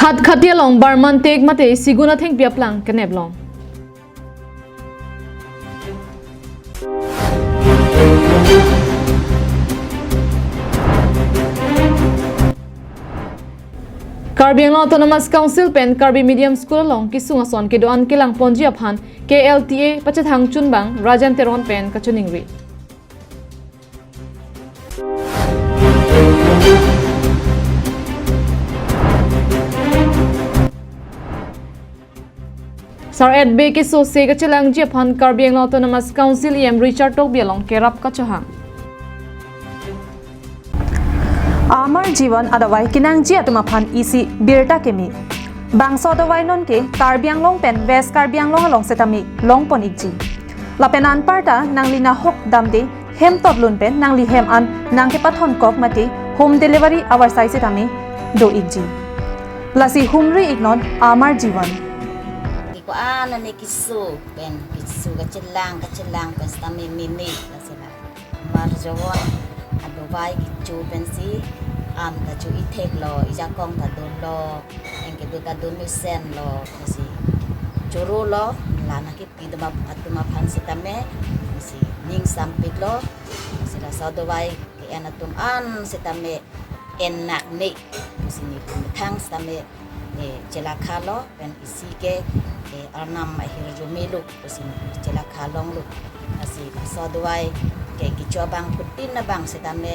Khat khatia long barman tek mate siguna theng piaplang kanep long. Karbi Autonomous Council pen Karbi Medium School long kisunga son kidoan kilang ponji aphan KLTA pachathang chunbang Rajan Teron pen kachuningri. Sar Ed Be kiso se kachilang ji aphan Karbi Autonomous Council em Richard Tok bialong kerap kachahang. Amar Jivan adawai kinang ji atumaphan isi birta kemi bangso adawai non ke Karbiang long pen West Karbiang long along setami long ponik ji lapenan parta nanglina hok damde hem totlun pen nangli hem an nangke pathon kok mate home delivery our sai setami do ikji lasi humri ignon Amar Jivan ko ana ne kisu kacilang pen stami mini lasila mar jawon adawai kicu pensi am ta chu itek lo ijakong ta dun lo engke du ta dun sen lo si churu lo lana ki pidma atuma phan sitame si ning sampik lo sila sadawai ke anatum an sitame enak ni si ni thang sitame chela khalo pen isi ke arnam ahir melu si chela khalong lu si sadawai ke kichobang putin na bang sitame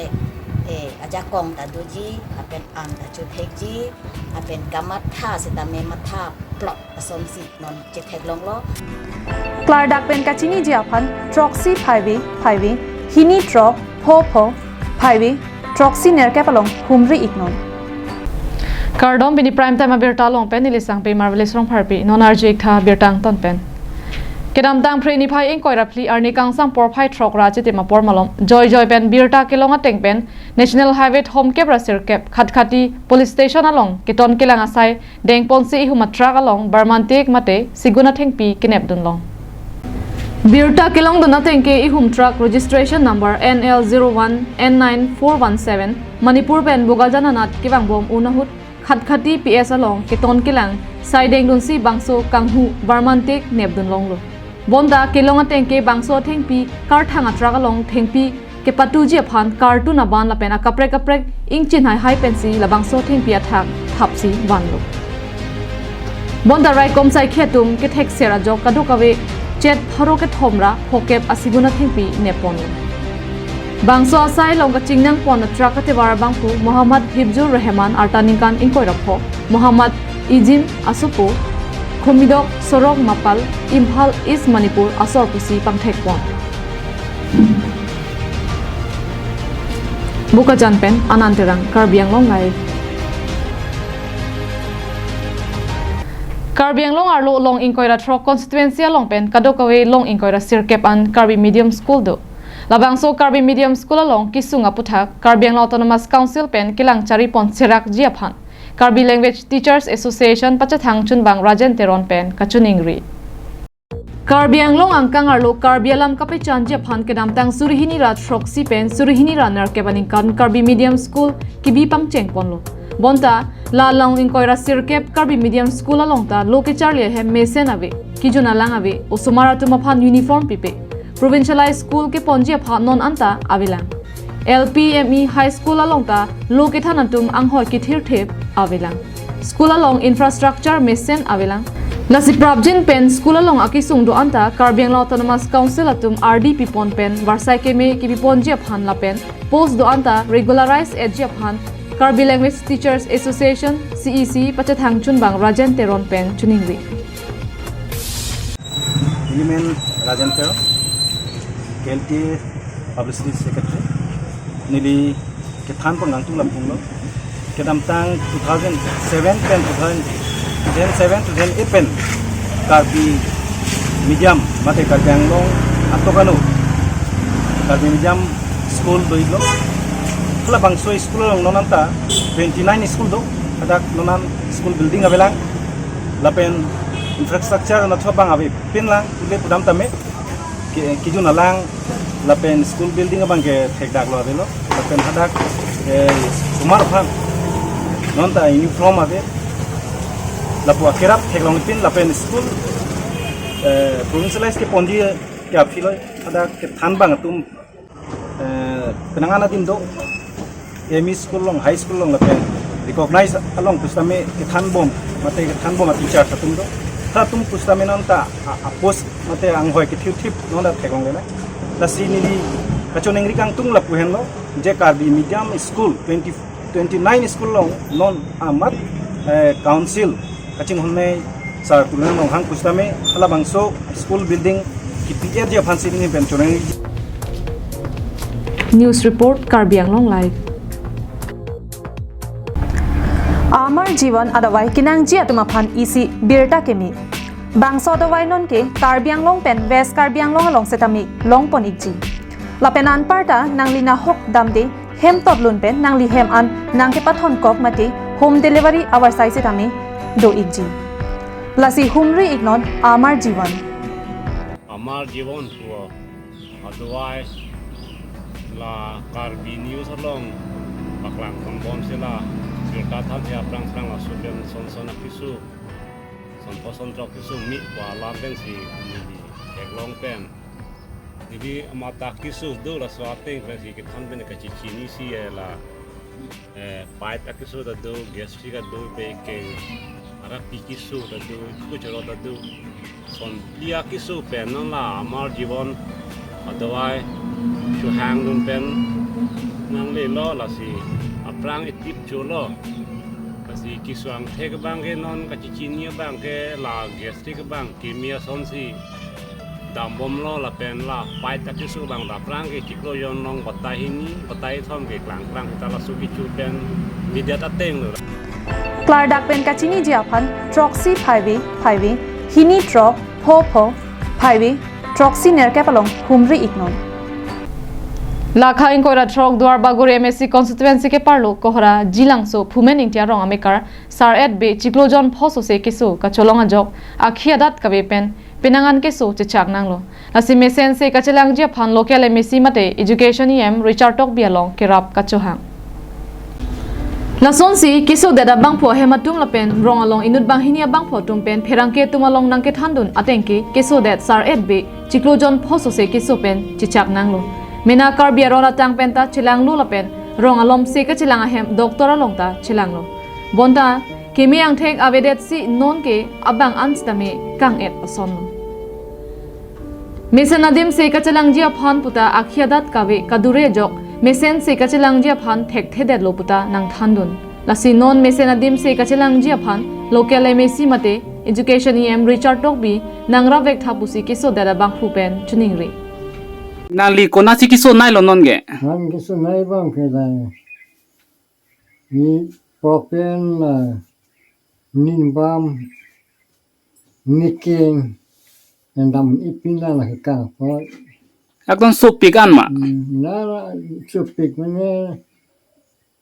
ajakong ta duji apen ang ta chuthekji apen kamat tha sitame matha plot asomsi non chetheklong lo Klardak pen kachini ji aphan troxy 5 hini tro pho 5 troxy nerkapalong humri ignon Kardom bini prime time abirta long pen nilisang pe marvelous rong pharpi non arjik tha birtang ton pen kedam tang preni phai eng koira phli arni kang sam por phai throk ra chite ma por malom joy pen birta kelonga teng pen national highway home cap rasir cap khatkhati police station along keton kelang asai deng ponsi humatra along barmantek mate siguna thengpi kinep dun long birta kelong dona tengke ihum truck registration number NL01 N9417 manipur pen bogajana nat kiwang bom unahut khatkhati PS along keton kelang sai deng dun si bangso kanghu barmantek nep dun long lo bonda kelonga tengke bangso thengpi kar thanga traga long thengpi ke patuji aphan cartoon aban la pena kapre ing chinhai hai pensi la bangso thengpi athak thapsi wanlo bonda rai kom sai khetum ke thek sera jok kadu kawe chet pharo ke thomra hokep asiguna thengpi nepon bangso asai long ka chingnang pon truck ate war bangpu Muhammad Hibjur Rahman artaninkan ingkoi rapho Muhammad Ijim Asupo Khomidok Sorok Mapal Imphal East Manipur Asor Pusi Pangthekpon Buka Janpen Ananterang Karbiang Longai Karbiang Long Arlo Long Inkoira Tro Constituency Longpen Kadokawe Long Inkoira Sirkep an Karbi Medium School do Labangso Karbi Medium School along Kisunga Puthak Karbiang Autonomous Council pen Kilang Charipon Sirak Jiaphan Karbi Language Teachers Association pachathang chunbang Rajan Teron pen kachuningri Karbi Anglong angkang arlo Karbi alam kape chanje phan kedam tang surihini rat shroksi pen surihini runner kebaning kan Karbi Medium School kibi pang chengponlo bonta la long inkoira sirkep Karbi Medium School along ta loke charlie he mesen ave kijuna lang ave osumara tuma phan uniform pipe provincialized school ke ponje phan non anta avilang LPME High School along ta loke thanatum anghoi ki thir thep avilang school along infrastructure mesen avilang lasi prabjin pen school along akisung do anta Karbiang Autonomous Council atum RDP pon pen warsai keme ki pon je phan la pen post do anta regularize edge phan Karbi Language Teachers Association CEC pachathang chunbang Rajan Teron pen chuningri Ilimen Rajan Teron KLT Publicity Secretary nili kethan pang nangtung lampung lo kedam tang 2007 pen 2007 2008 pen Karbi Medium mate Karbiang Long atokanu Karbi Medium School doi lo kala bangso school long nonanta 29 school do ada nonan school building avelang lapen infrastructure na thobang ave pin lang ile pudam tame kijuna lang lapen school building abang ke thekdak lo avelo lapen hadak sumar phan non ta uniform ave lapu kerap theklong pin lapen school provincialized ke pondi ke apiloi ada ke than bang tum penangana din do ME school long high school long lapen recognize along pustame ke than bom mate ke than bom teacher satum do ta tum pustame non ta post mate ang hoi ke thip non da theklong le la sini di kachoneng rikang tung lapu hen lo je karbi medium school 29 school long non amat council kaching honne sar tulen long hang pustame ala bangso school building kipia dia phansi ni ben choneng News report Karbi Anglong live Amar Jiwan adawai kinang ji atuma phan isi birta kemi bangso adawai non ke Karbiang long pen West Karbiang long along setami long ponik ji lapenan parta nanglina hok damde hem tot lun pen nangli hem an nangke pathon kok mati home delivery our sai setami do ikji lasi humri ignon Amar Jiwan huwa adawai la Karbi news along baklang konbon sila sirka tham ya prang prang la suben son akisu son poson trok kisu mi kwa la ben si ni eklong pen jadi mata kisu do la swateng pen si ke tham ben ka chi ni si la pait akisu da do gesti ka do be ke ara pikisu da do ku choro da do son lia kisu pen non la Amar Jiwan adawai chu hang dun pen nang le lo la si aprang itip chu lo la si kiswang the ka bang ke non ka chi ni bang ke la gestri ka bang kimia son si dam bom lo la pen la pai ta ki su bang da prang ke kiklo yon nong batai hini batai thom ke klang prang ta la su ki chu pen media ta teng lo Klar dak pen kachini ji aphan troxy phaiwi hini tro pho phaiwi troxy nerke palong humri ignon Lakha inkoira throk duar baguri MSC constituency ke parlo kohra jilangso phumen ingtia rong amekar sar at be chiklojon phoso se keso ka cholonga jok akhiadat ka be pen penangan keso chichak nanglo lasi mesen se kachelang je phan local MSC mate education em Richard tok bialong kerap ka chohang Lason si kiso dada bang pho hematum la pen rong along inut bang hinia bang pho tum pen pherangke tumalong nangke thandun atengke keso that sar at be chiklojon phoso se keso pen chichak nanglo Mina Karbi arona tang penta chilang lu la pen rong alom se ka chilang ahem doktor along ta chilang lo bonda kimi ang thek avedet si non ke abang anstame kang et ason lo Mesen adim se ka chilang jia phan puta akhiadat kawe kadure jok mesen se ka chilang jia phan thek thedet lo puta nang thandun lasi non mesen adim se ka chilang jia phan local MSC mate education em Richard Tokbi nangra vek thapusi kiso dada bang phu pen chuningri Nali kona si kiso nai lo non ge. Nan kiso nai bang ke da. Ni popen nin bam niking endam ipin la ka po. Akon sopi kan ma. Na chupik mane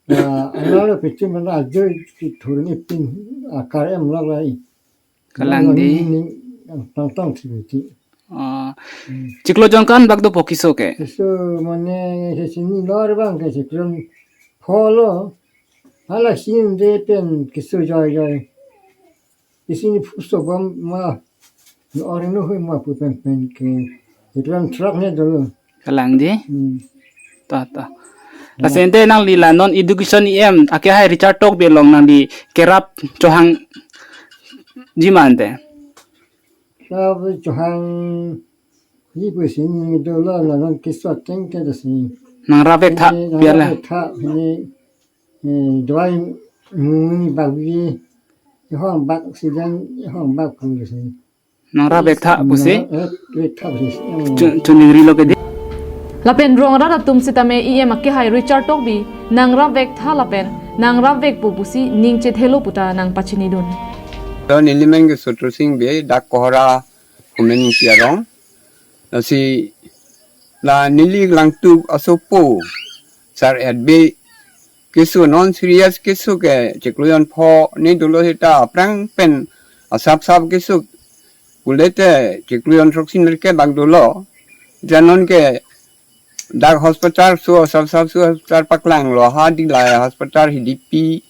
analo pichi mana ajo ki thurun ipin akar em la lai. Kalang di. Tong ti. Ciklo jongkan bag do pokiso ke. Kiso mane ke sini lor bang ke sikron polo ala sin de pen kiso joy isini puso bam ma orino hui ma pu pen ke sikron truck ne do Kalang di. Ta. La sente nang lila non education em ake hai Richard Tok belong nang di kerap chohang jimante. Sabe chohang yi pu sin ni do la non kiso teng ke da sin Nang ravek tha biarla. tha ni dwai ni bagwi hong bak sidan hong bak ku sin Nang ravek tha pusi. tha pusi Chuningri lo ke di. Lapen rong rada tum sitame em ake hai Richard Tokbi nangra vek tha lapen nangra vek pupusi ningche thelo puta nang pachini dun So nilimeng ke sutru sing be dak kohora kumen piarong si la nili lang tu asopo sar at be kisu non serious kisu ke chikluyon pho ni dulo hita prang pen asap sap kisu kulete chikluyon roksin ke bag dulo janon ke dak hospital so sap su hospital paklang lo ha di la hospital hidipi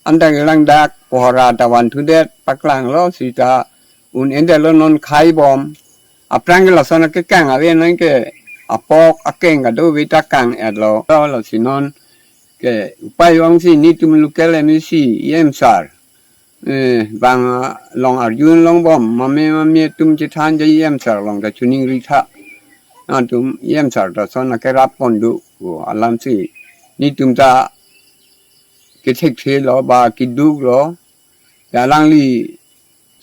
antang ilang dak pohara tawan tudet paklang lo sita un endelo non khai bom aprang la sona ke kang ave non ke apok akeng ado vita kang edlo lo sinon ke upayong si ni tum lukele mi si yem sar bang long arjun long bom mame tum chitan je yem sar long da chuning ritha tum yem sar da sona ke rap pondu alam si ni tum ta ke thek the lo ba ki du lo ya lang li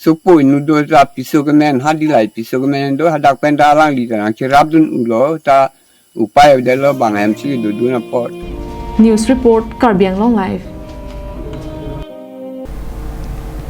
supu nu do ra pisu ke men ha di lai pisu ke men do ha dak pen da lang li da ke rap dun u lo ta upay de lo bang em si du na pot News Report Karbiang Long Live.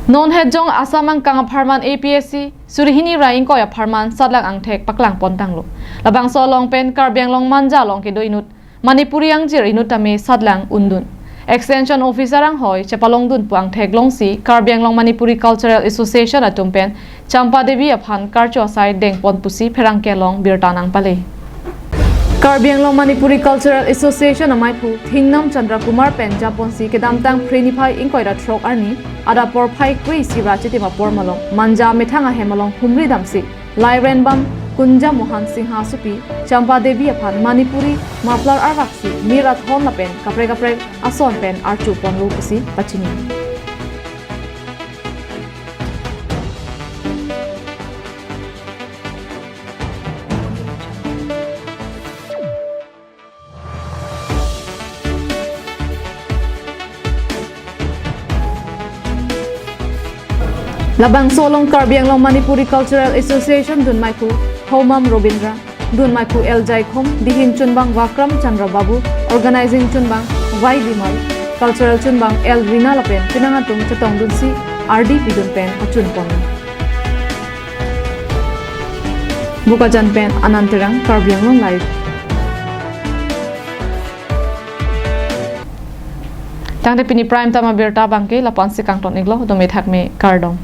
Non head jong asamang kang aparman APSC surihini raing ko aparman sadlang angthek paklang pontang lo. Labang solong pen Karbiang Long manja long ke do inut Manipuri ang jir inut tame sadlang undun. Extension Officer ang hoy chapalong dun puang thek long si Karbiang Long Manipuri Cultural Association atumpen Champa Devi aphan karcho sai deng pon pusi pherang ke long birtanang pale. Karbiang Long Manipuri Cultural Association amai phu Thingnam Chandra Kumar pen Japon si kedamtang preniphai ingkoira throk arni ada por phai kri siwa chitima por malong manja methanga hemalong humri damsi Lairen Bam Kunja Mohan Singha Supi Champa Devi aphan Manipuri Maflar Arvaksi Mirat Hon pen kapre ason pen archu ponlu pusi pachini Labang solong Karbiang Long Manipuri Cultural Association dun maiku Homam Robindra dun maiku El Jaikhom Dihin Chunbang Wakram Chandra Babu Organizing Chunbang Vai Bimal Cultural Chunbang El Rina Lapen Pinangatung Chatong dun si RDP dun pen achun pon Bukajan pen Anantirang Karbiang Long Live. Tangde pini prime time abirta bangke lapan si kangton iglo domet hak me kardom.